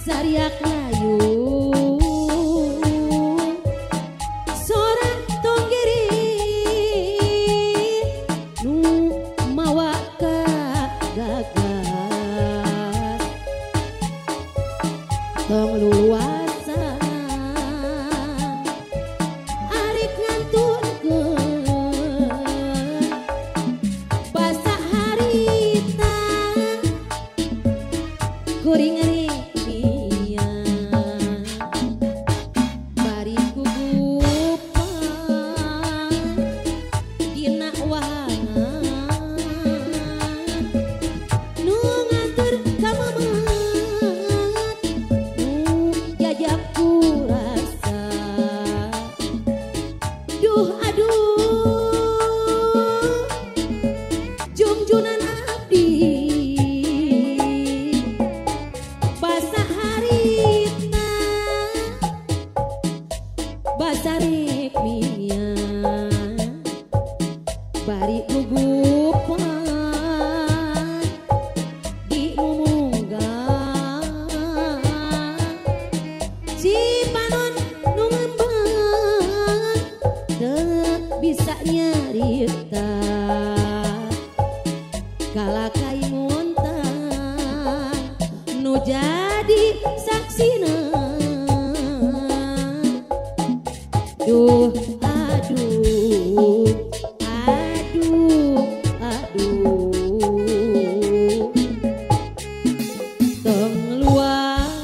Sariak layu sorak tonggiri nu mawa ka gagas tong luasan arik ngantunkeun basa harita kuring basarik mia bari gugupan diumunggan si panon nu ngemban teu bisa nyarita kalakai montan nu jadi saksina. Aduh, aduh, aduh, aduh, tong luas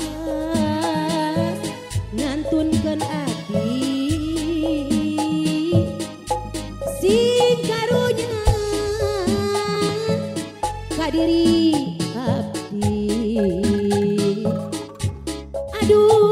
ngantunkeun adi sing karunya ka diri abdi. Aduh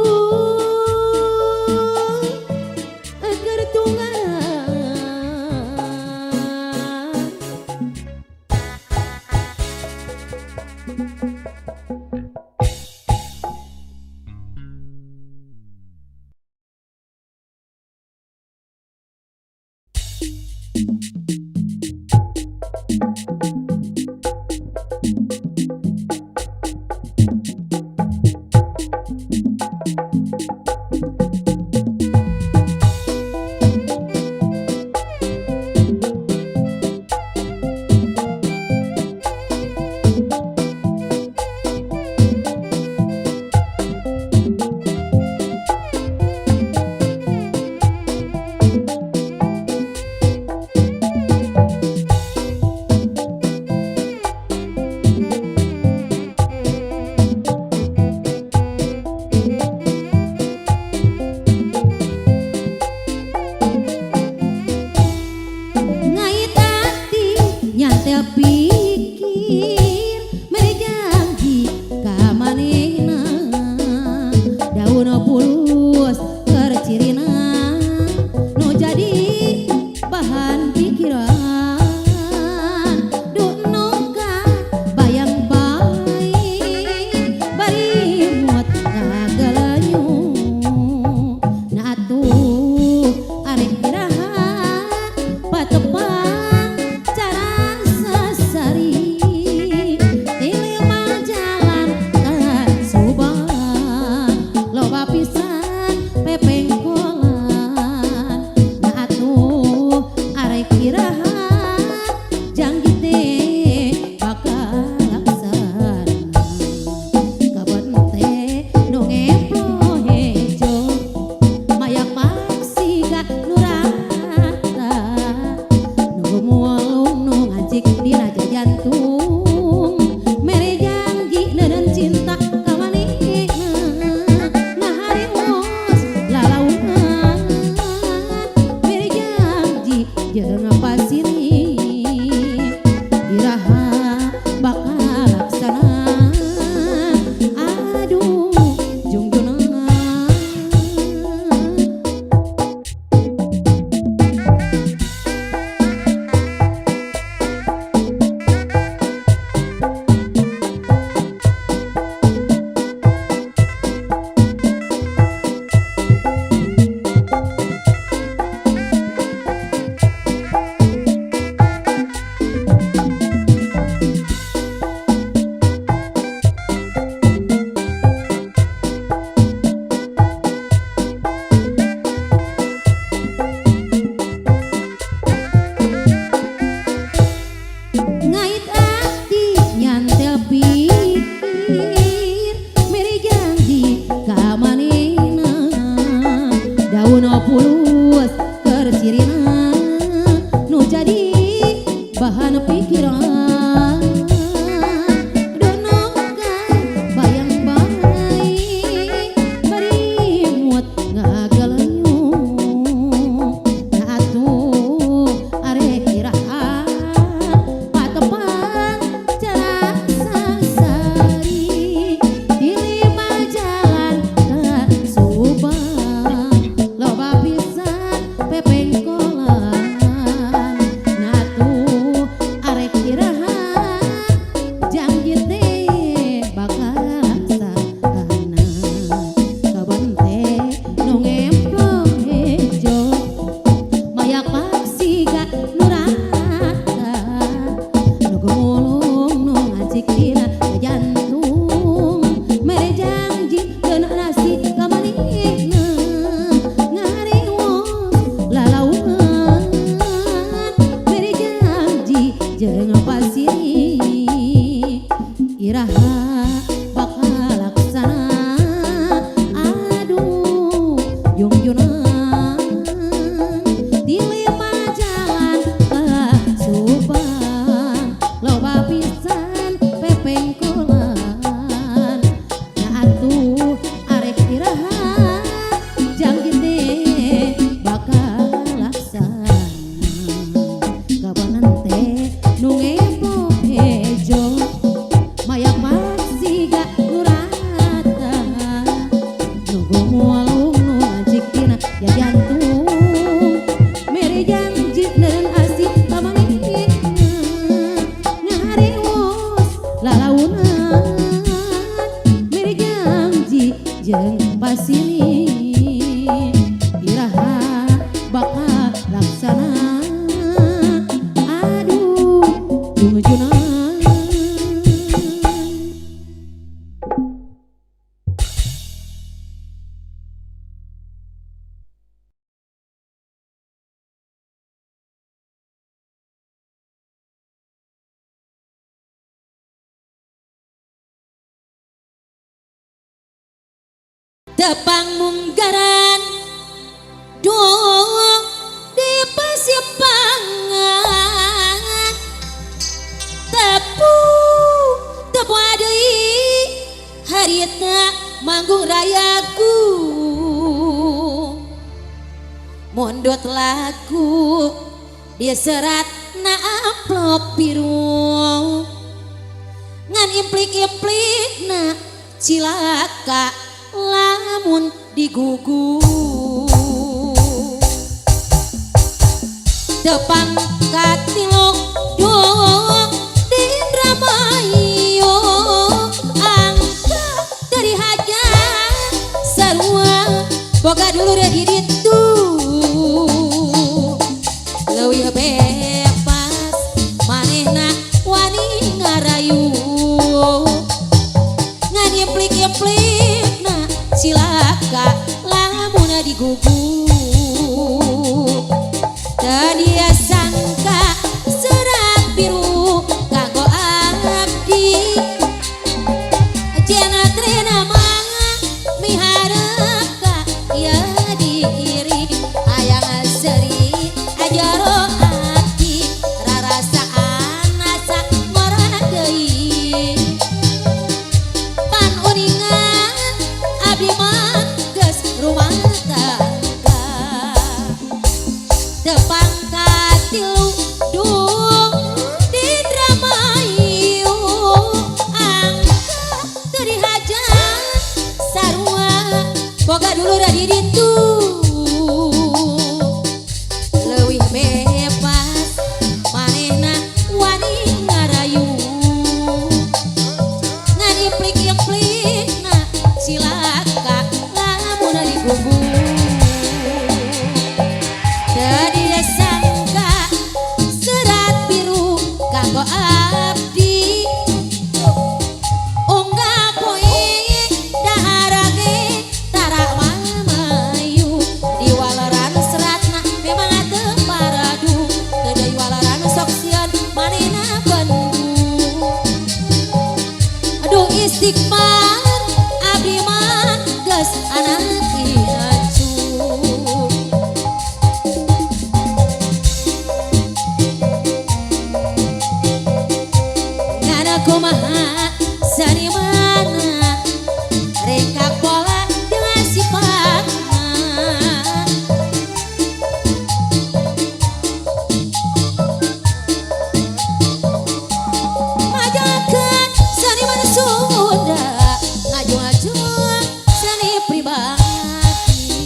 jeung pasiri iraha bakal laksana aduh tungjunan tepang munggaran dong di persimpangan tepu adei harita manggung rayaku mondot lagu diserat na amplop biru ngan implik-implik na cilaka lamun digugu tepang katilo dong di Indramayu angka dari hajat sarua boga dulu di ditu leuwih bebas manehna wani ngarayu ngan implik-implik cilaka lamun digugu tadiya sangka serat biru kanggo abdi cenah trena manga miharep ka ya diiri hayang seri ajaro hati rarasaan asa ngorana deui pan uningan abdi mah geus rumah tangga tepang katilu dung di Indramayu angka teu dihajar sarua boga dulu di ditu leuwih bebas manehna wani ngarayu ngan implik-implikna cilaka lamun digugu tadiya sangka serat biru kanggo abdi unggah poe daharage tara mamayu di walaran seratna memang teu paradu teu deui walaran sok sieun manehna bendu aduh istighfar abdi mah geus anak inacu ngana kumaha sanimana reka pola dengan sifatna majakan saniman Sunda ngajung-ajung seni pribadi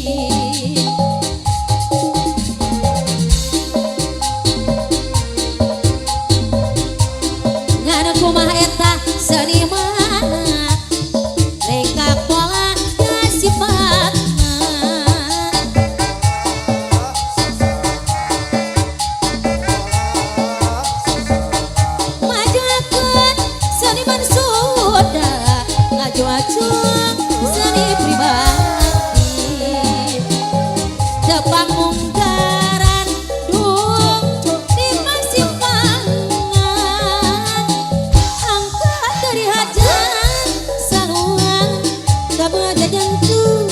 ngana kumaha eta sanimana reka pola dengan sifatna majakan saniman Sunda ngajung-ajung seni pribadi tepang munggaran dung di persimpangan angka dari hajar sarua teu jajantung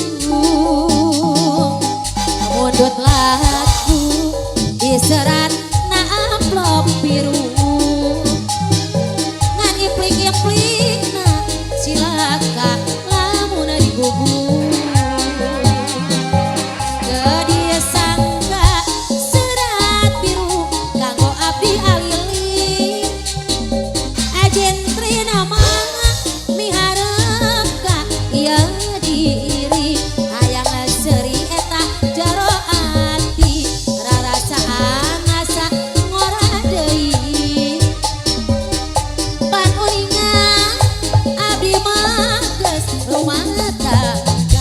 mondot lagu diserat na amplop biru ngan implik-implikna cilaka lamun digugu tadiya sangka serat biru kanggo abdi alili ajen trena manga miharep ka ieu diiri hayang seri eta jaro ati rarasaan asa ngora deui pan uningan abdi mah geus rumah tangga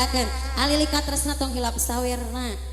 dihargakeun. Alilika tresna tong hilap sawerna.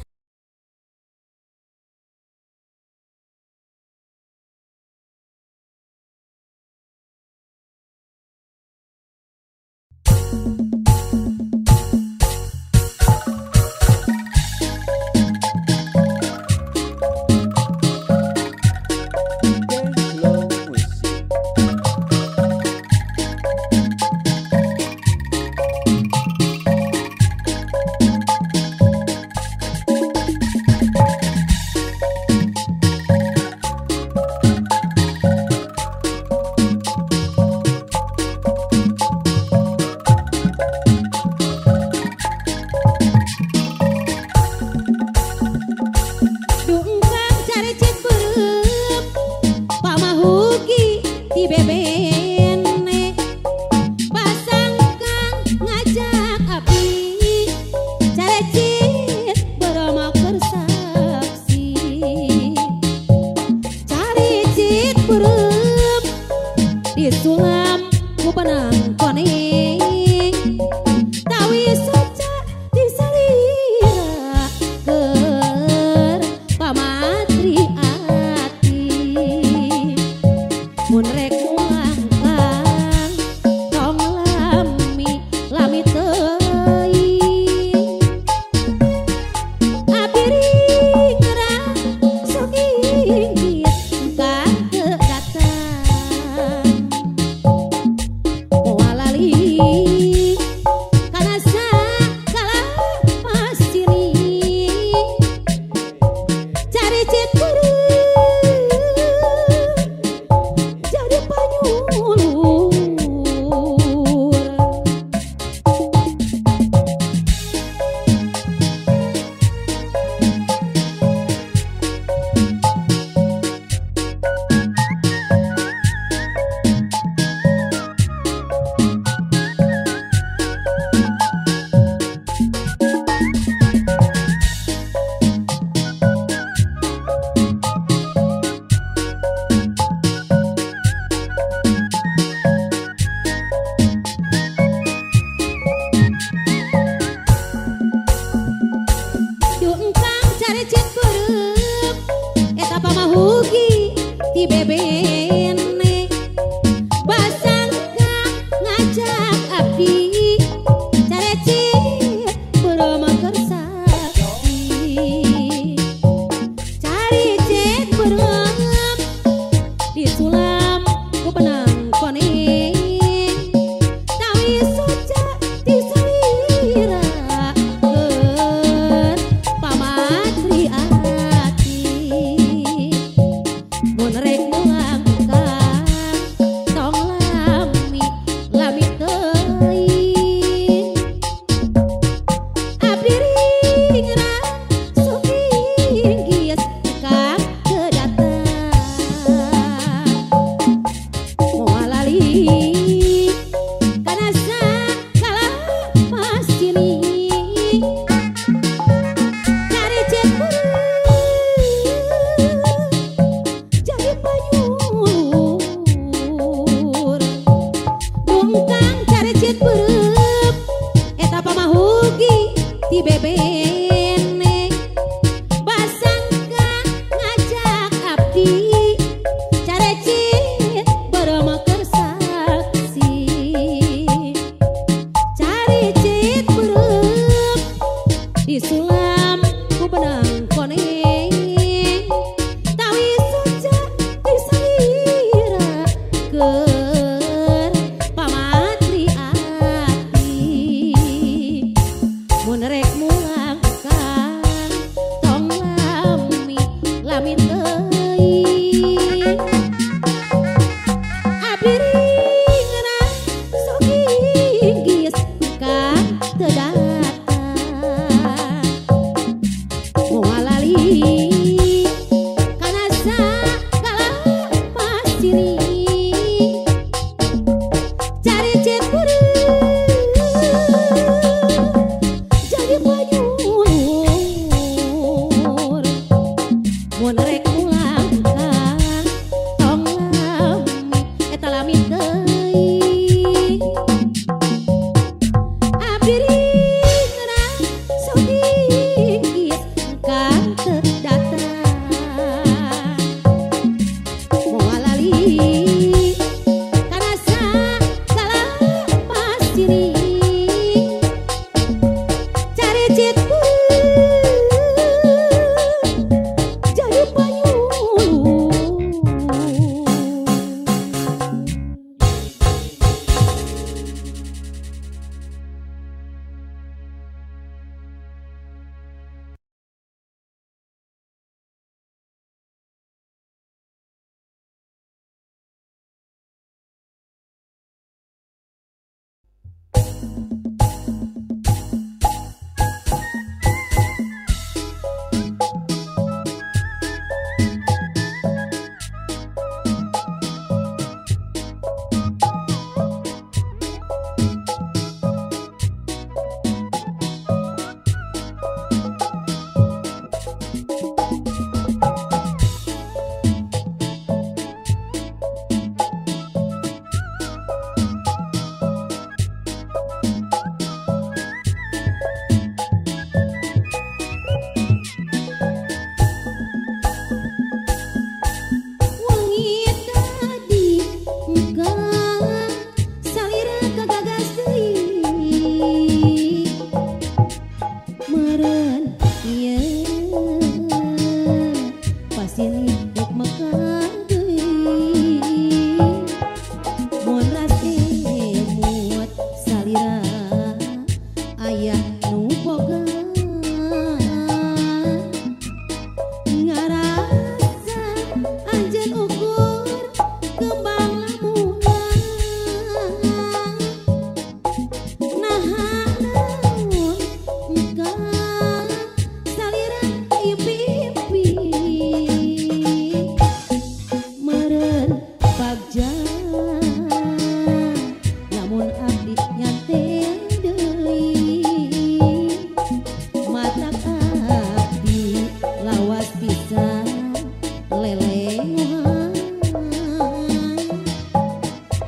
Disulam ku penang koneng tawi saja disalira keur pamatri ati mun rek mulang tong lami teuing abiri ngerang sok inggit kang teu datang karena sakala pastiri cari cit jadi panyuh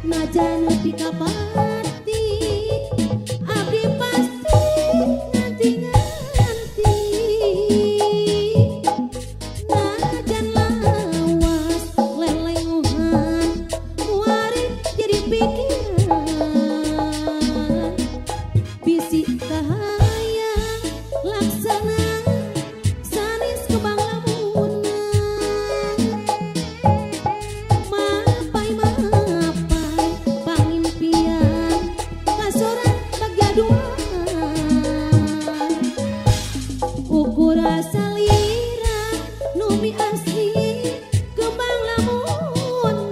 najan nepi ka pati abdi pasti nganti-nganti najan lawas lelenguhan wari jadi pikiran bisi kahayang laksana sanis kebang lamunan mapai pangimpian kasoran bagaduan ukur salira numi asli kembang lamunan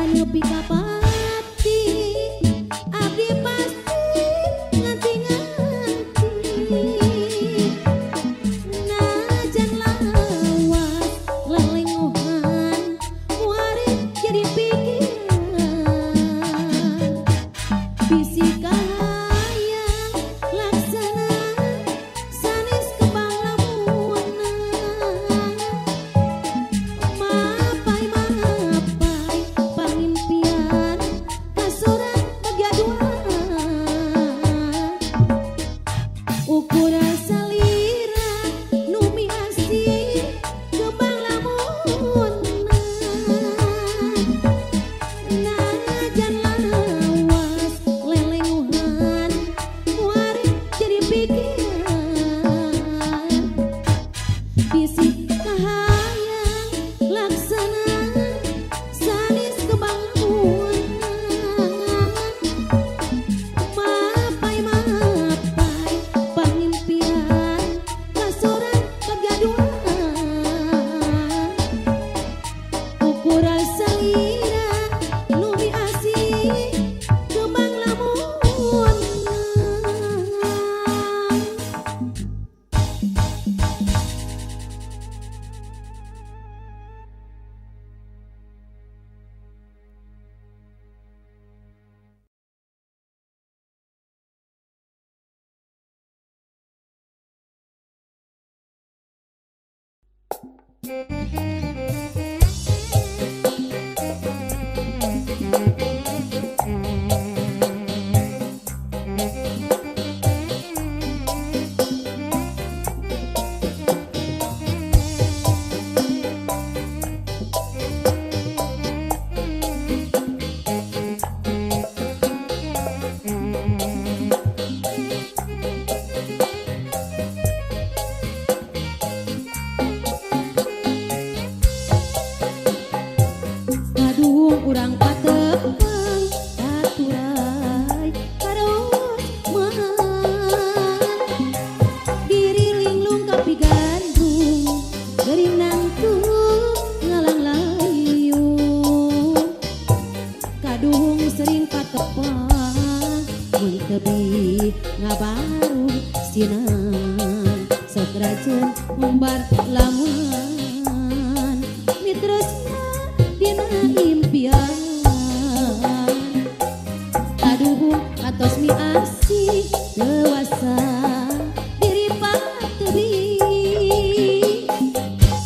nepi ka pati abdi pasti nganti-nganti najan lawas lelenguhan wari jadi pikiran bisi kahayang laksana sanis kebang lamunan mapai pangimpian kasoran bagaduan ukur salira numi asih kebang lamunan najan lawas lelenguhan wari jadi pikiran bisi kahayang laksana sanis kebang lamunan mapai pangimpian kasoran bagaduan ukur salira numi asih kebang lamunan. Urang patepang aturai karos mahal diri linglung kapi gandung gerinang tuh ngalang layu kadung sering patepang mun tebi ngabaru sinan sok racun umbar lamun mitresna dina impian aduh atos mi asih dewasa diri patebi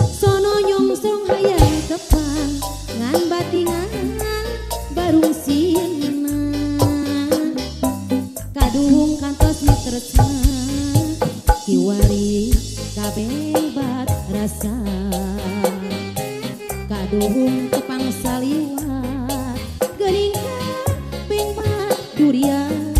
sono nyongsong hayang tepang ngan batingan barung sina kadung kantos mi tresna kiwari kabeh bat rasa kaduhung tepang saliwat geuning kaping durian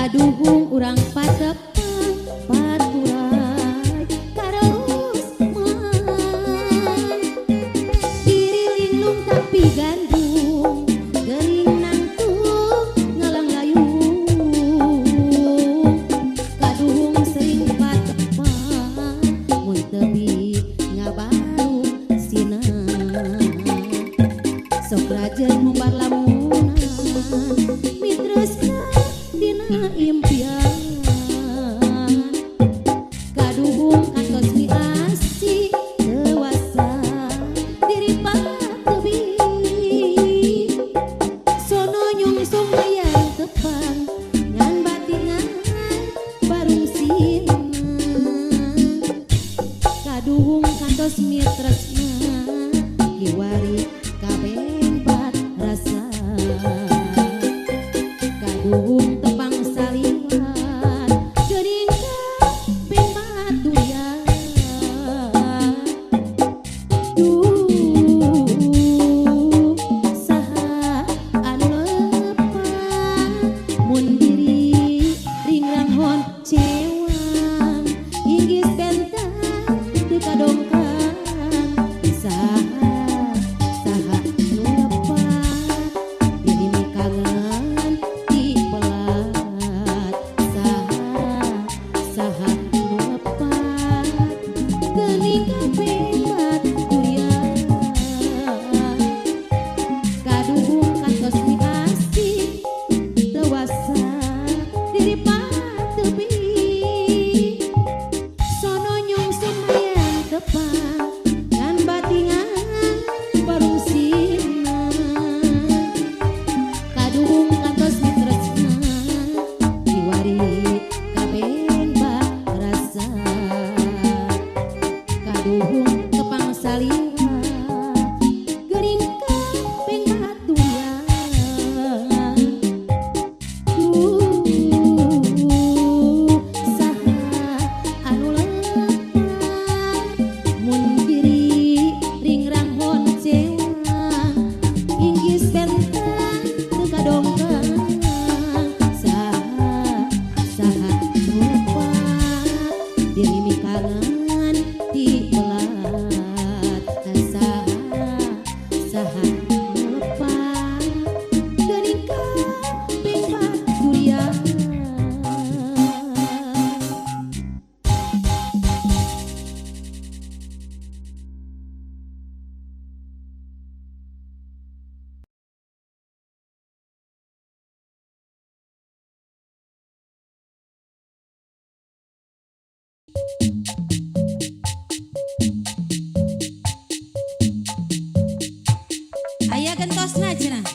kaduhung urang patepang paturai kareus diri linglung tapi gandung geuning nangtung ngalang layung kaduhung sering patepang mun teu bi ngabaru sina sok rajeun mumbar lamunan mitresna dina impian kaduhung kantos miasi dewasa diri patubi sono nyungsung hayang tepang ngan batingan barung sina kaduhung kantos mitresna kiwari kabeh bat rasa kaduhung tepang saliwat geuning kaping durian saha anu lepah mun diri ringranghon cewang inggis bentang teu kadongkang saha anu lepah diri mikangen saha nu lepat geuning kaping durian kaduhung kantos miasi dewasa diri patubi sono nyungsung hayang tepang ngan batingan barung sina kaduhung kantos mitresna kiwari kabeh bat rasa kaduhung tepang saliwat geuning kaping durian saha anu lepah mun diri ringranghon cewang inggis bentang teu kadongkang saha nu lepah diri mikangen ti belat saha nu lepah geuning kaping durian. Aya gentosna cenah.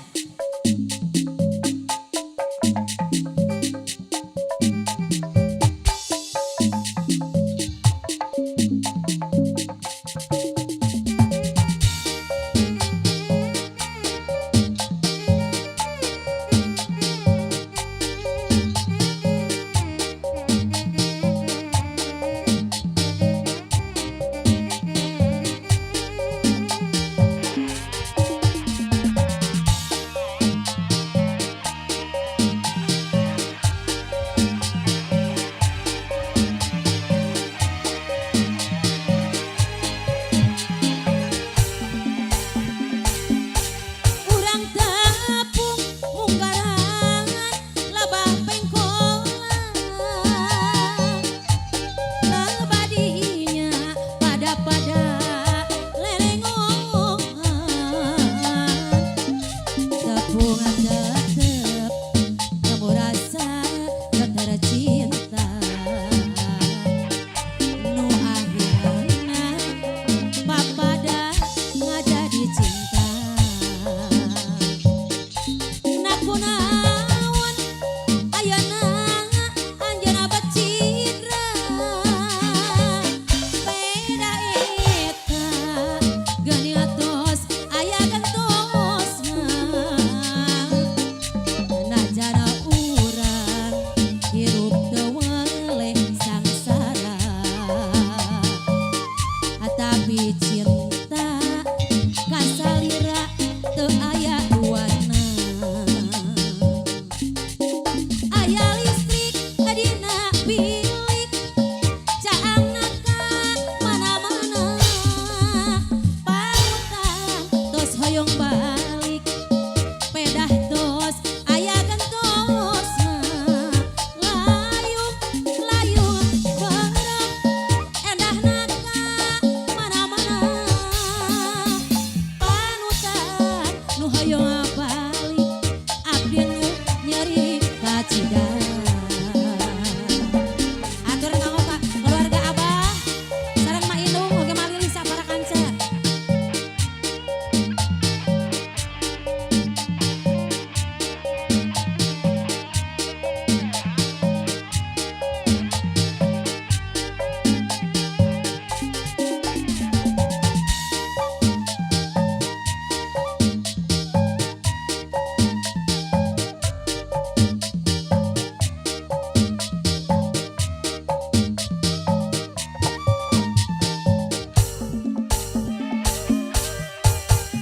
Atur kanggo keluarga Abah sareng Mak Inung oge malili saparakanca.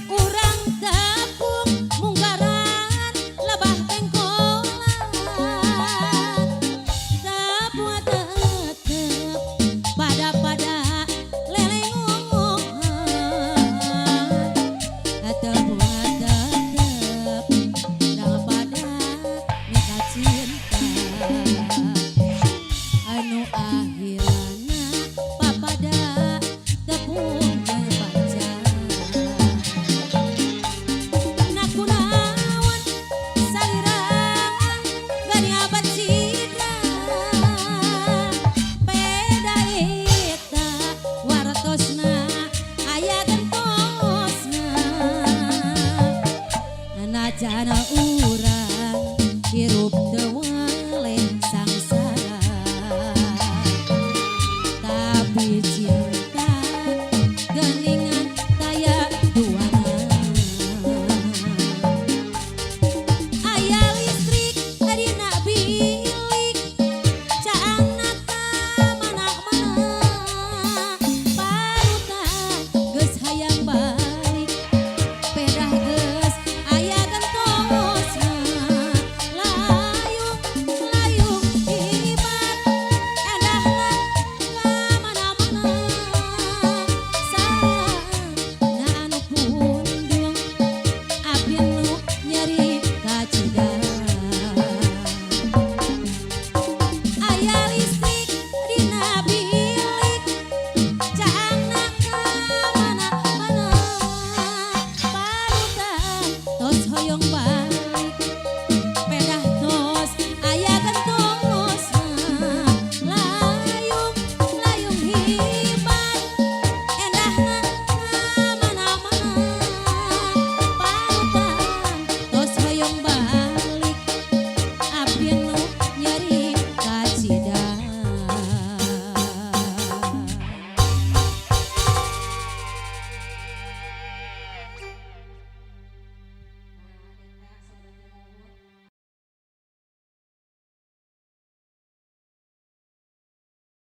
Urang tepung munggaran lebah tengkolan tepung tetep pada lelengohan tepung tetep daripada nikah cinta anu akhirana papada tepung terbaca. Nakunawan salirangan gani abad citra peda eta wartosna aya gentosna najana urang hirup teu waleh sangsara tapi cinta geningan daya duana. Aya listrik dina bilik caangna ka mana-mana parutan geus hayang balik pedah geus aya gentosna layung hibat endahna ka mana-mana sayang na anu pundung abdi nu nyeri kacidar. Aya listrik dina bilik caangna ka mana-mana parutan tos hoyong balik pedah tos aya gentosna layung hibat endahna ka mana-mana parutan tos hoyong balik abdi nu nyeri kacidar.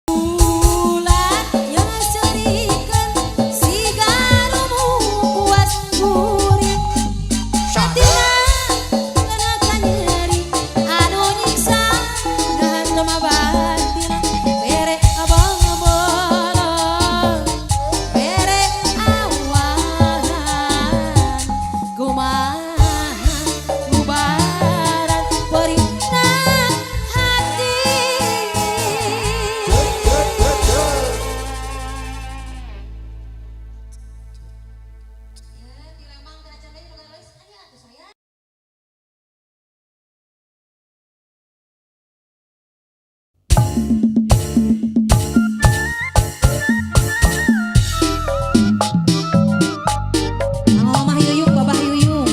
Bulan yang cerikeun sigarumu puas kuring satina kena kanyeri anu nyiksa ngantum batina bere abang-abang bere awan kumaha bubaran perintah hati. Mama Yuyung, Babah Yuyung.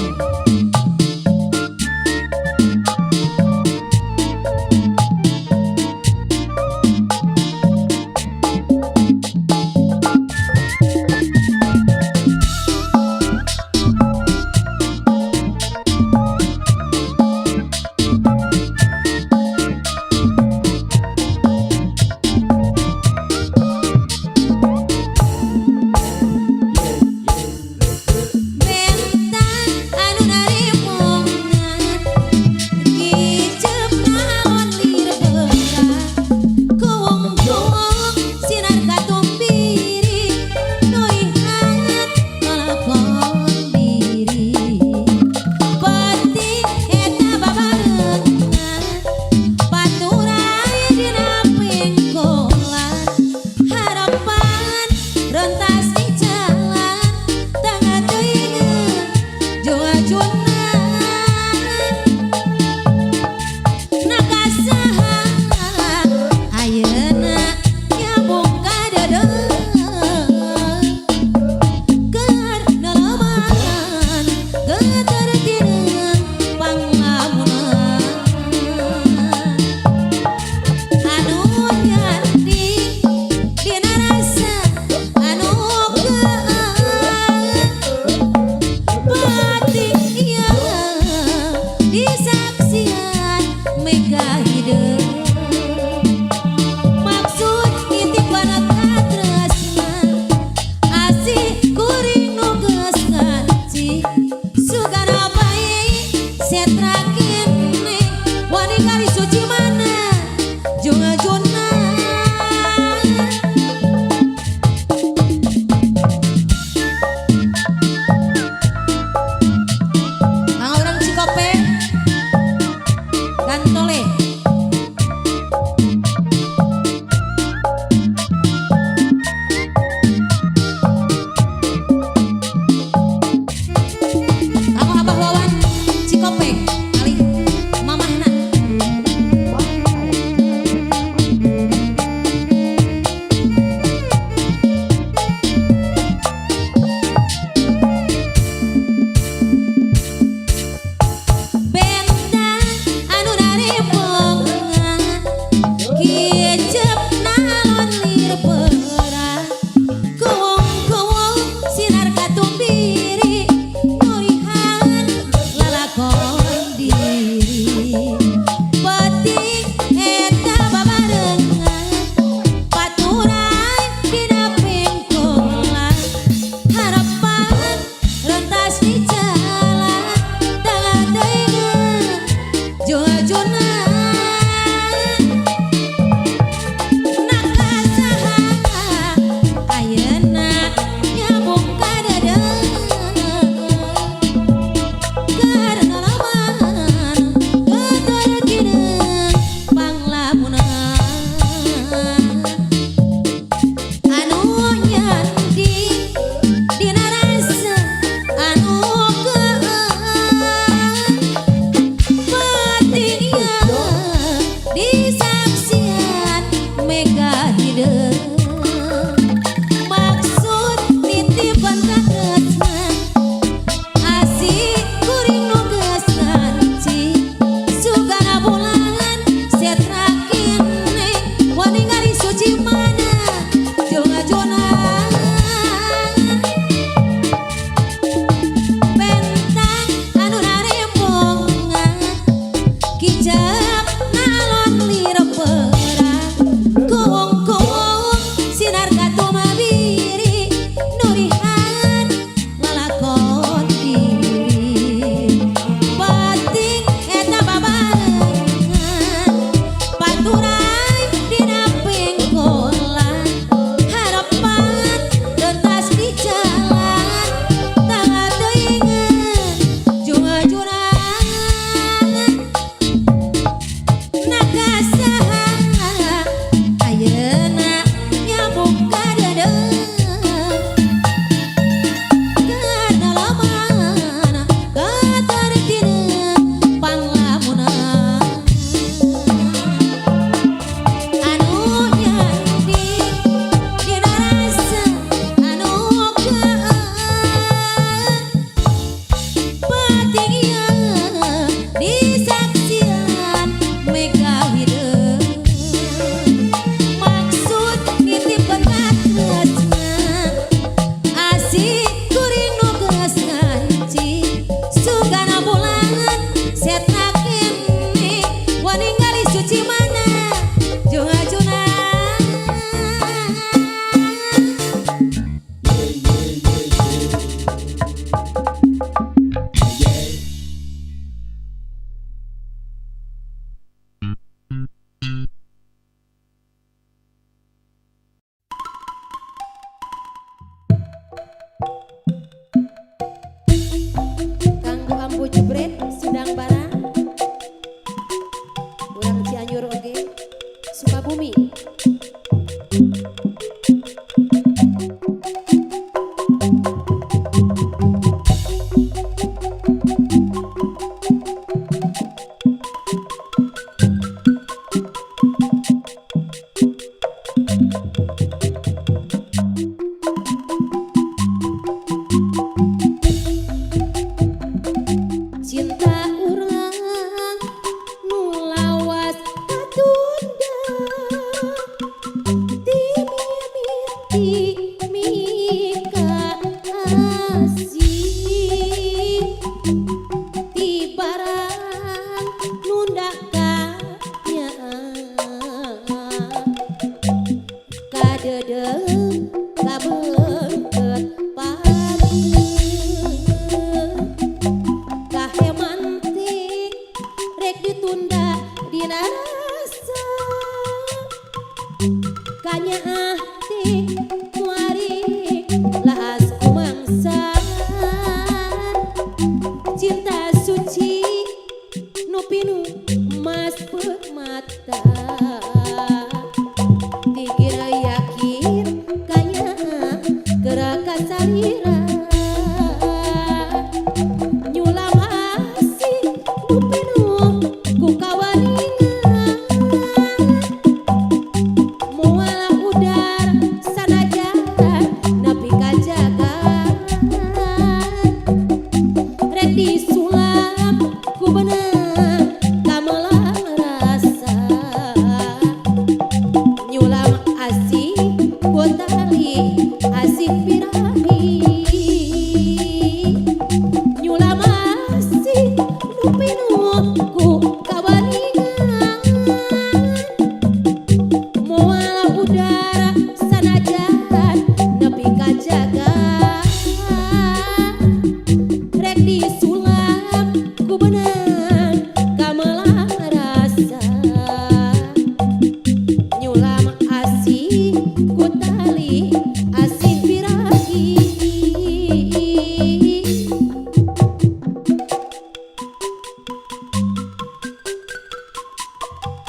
Disulam ku bener kamelang rasa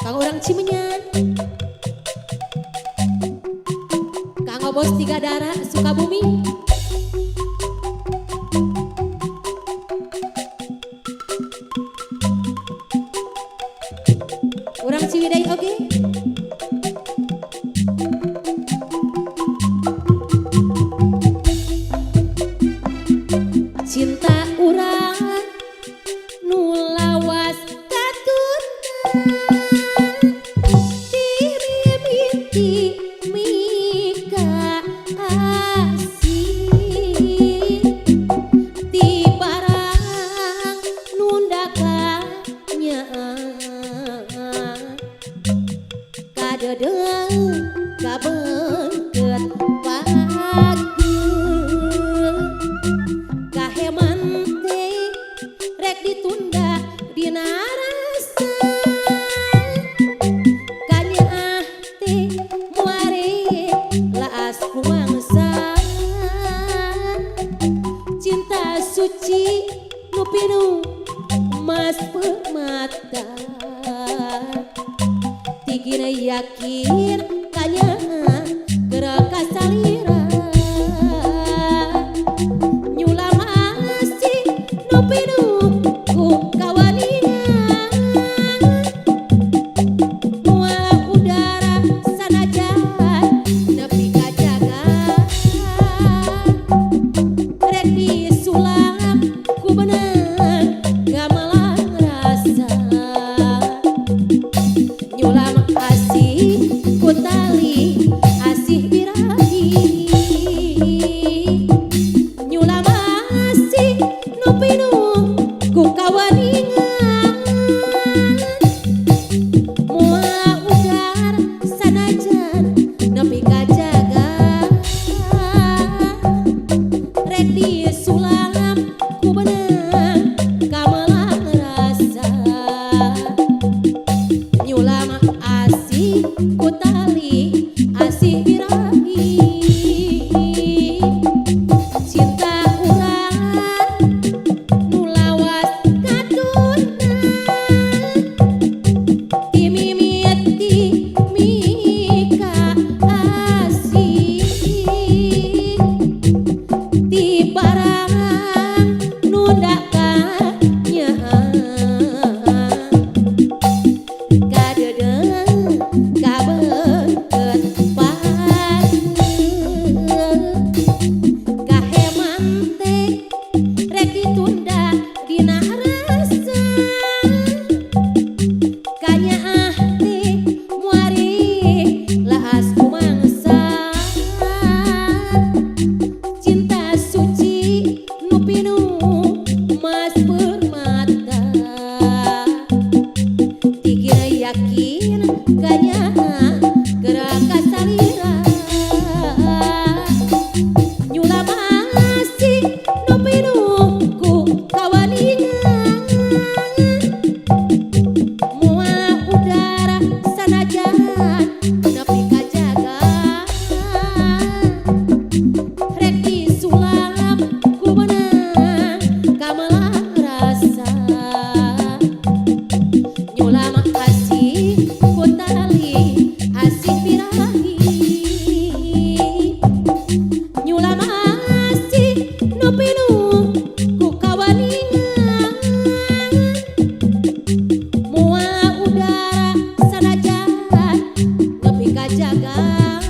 Kang orang Cimenyan, Kang Bos Tiga Dara Sukabumi, orang Ciwidey oge. Cinta urang nu lawas katuna dimimiti mika asih di barang nundakanya kadedeng kabeungkeut pageung kaheman teh rek ditunda dina rasa kanya teh muare laas kumangsa cinta suci nu pinuh emas permata tigina yakin kanya geura kasalira nyulam asih nu pinuh ku kawaningan mual udara sanajan nepi ka jagat rek disulam ku benang gamelan rasa nyulam asih ku tali asih birahi nyulam asih nu pinuh ku kawaningan moal udara sanajan nepi ka jagat rek disulam ku benang gamelan rasa nyulam asih ku tali asih birahi cinta urang nu lawas katuna dimimiti mika asih di barang nundakanya kadedeng kabeungkeut pageung kaheman teh rek ditunda dina rasa kanya teh muari laas kumangsa cinta suci nu pinuh emas permata tigina yakin kanya geura kasalira nyulam asih nu pinuh ku kawaningan moal udara sanajan nepi ka jagat rek disulam ku benang gamelan rasa nyulam asih ku tali asih birahi nyulam asih nu pinuh ku kawaningan moal udara sanajan nepi ka jagat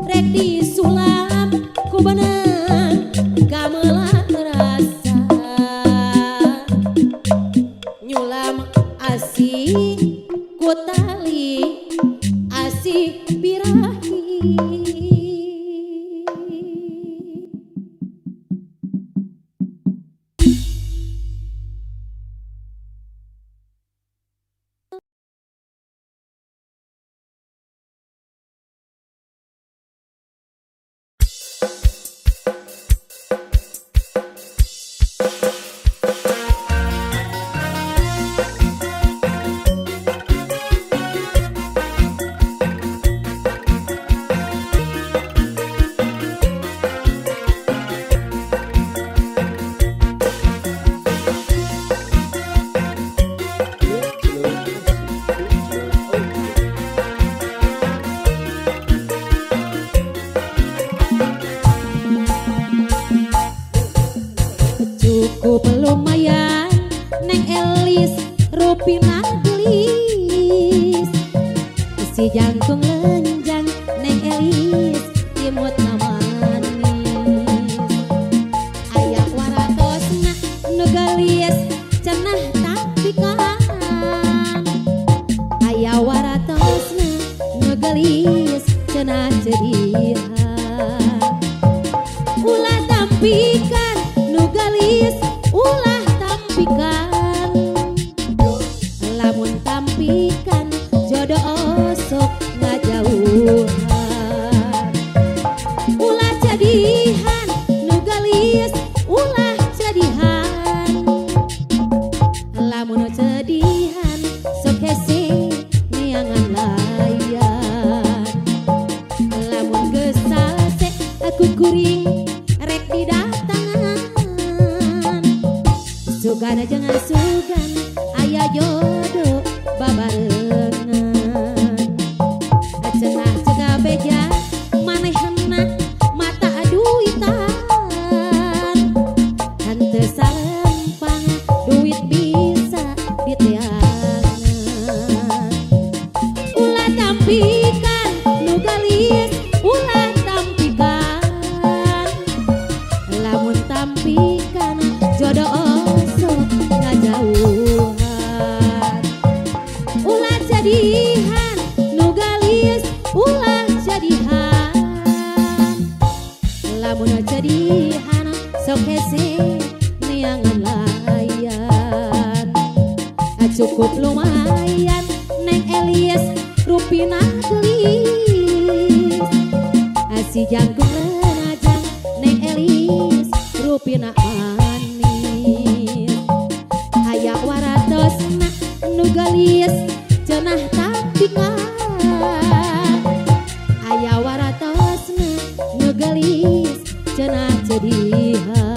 rek disulam ku benang gamelan rasa nyulam asih ku tali asih birahi. gelis rupina gelis si jangkung lenjang neng elis imut manis ayak waratosna nu gelis cenah tapikan ayak waratosna nu gelis cenah cedihan ulah tampikan nu gelis ulah tampikan lamun tampikan jodoh sok ngajauhan ulah jadihan nu gelis ulah jadihan lamun jadihan sok hese neangan layan lamun geus salse aku kuring rek didatangan sugana jangan sugan aya jodoh babarengan cenah cegah beja manehna mata duitan henteu salempang duit bisa diteangan ulah tampikan nu gelis ulah tampikan lamun tampikan jodoh sok ngajauhan ulah jadihan nu gelis ulah jadihan lamun jadihan sok hese neangan layan cukup lumayan neng elis rupina gelis si jangkung lenajang neng elis rupina manis ayak waratosna nu gelis cenah tapikan aya waratosna nu gelis cenah cedihan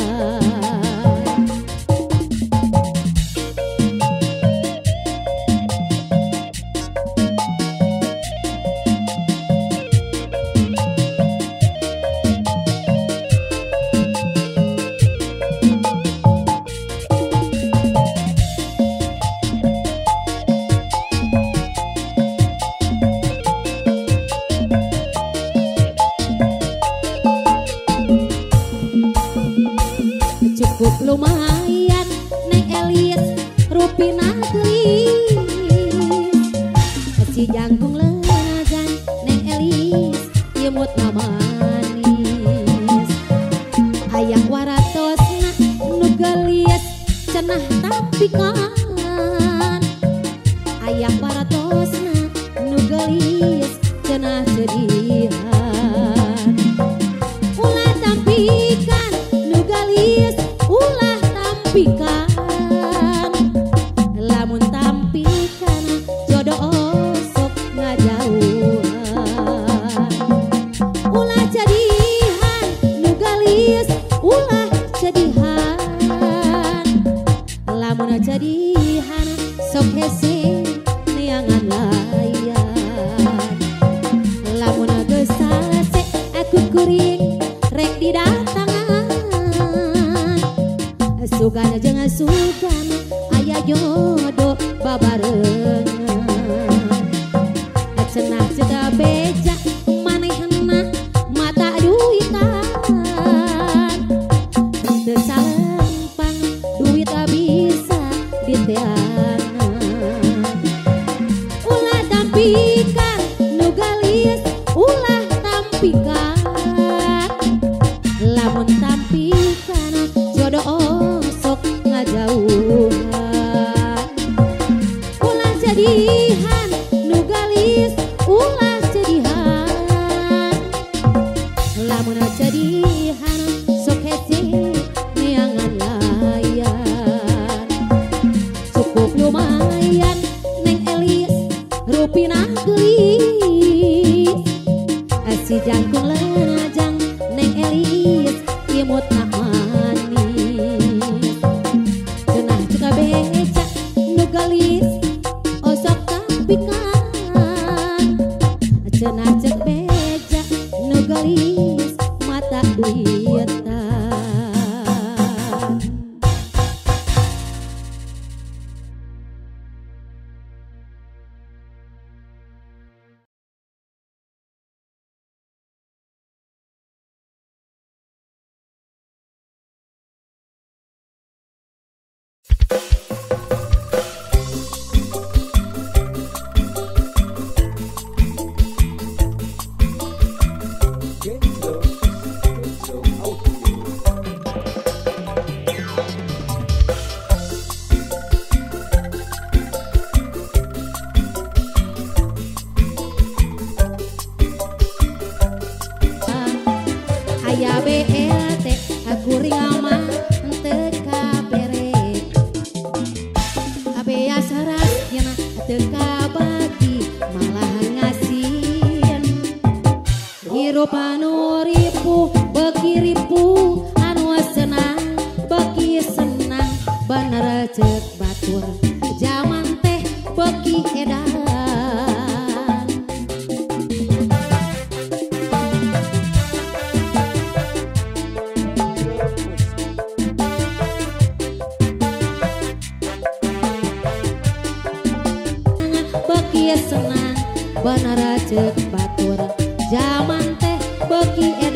cukup lumayan neng elis rupina gelis si jangkung lengan neng elis imut manis ayak waratosna nu gelis cenah tapikan ayak waratosna nu gelis cenah cedihan ulah tampikan nu gelis ulah tampikan lamun tampikan jodoh sok ngajauhan ulah jadihan nu gelis ulah jadihan lamun jadihan sok hese neangan layan lamun geus salse aku kuring rek didatangan sugana jangan sugan aya jodoh babarengan cenah cegah beja manehna mata duitan henteu salempang duit bisa diteangan ulah tampikan nu gelis ulah tampikan lamun tampikan jodoh sok ngajauhan ulah jadihan nu gelis ulah jadihan lamun jadihan sok hese neangan layan cukup lumayan neng elis rupina gelis si jangkung lenajang neng elis imut manis cenah cegah beja nu gelis osok tampikan cenah cek beja nu gelis mata duitan. Aya BLT kuring mah teu kabere aya saras cenah teu kabagi malah ngasieun hirup anu ripuh beuki ripuh anu senang beuki senang bener ceuk batur zaman teh beuki edan beki senang bener ceuk batur zaman teh beki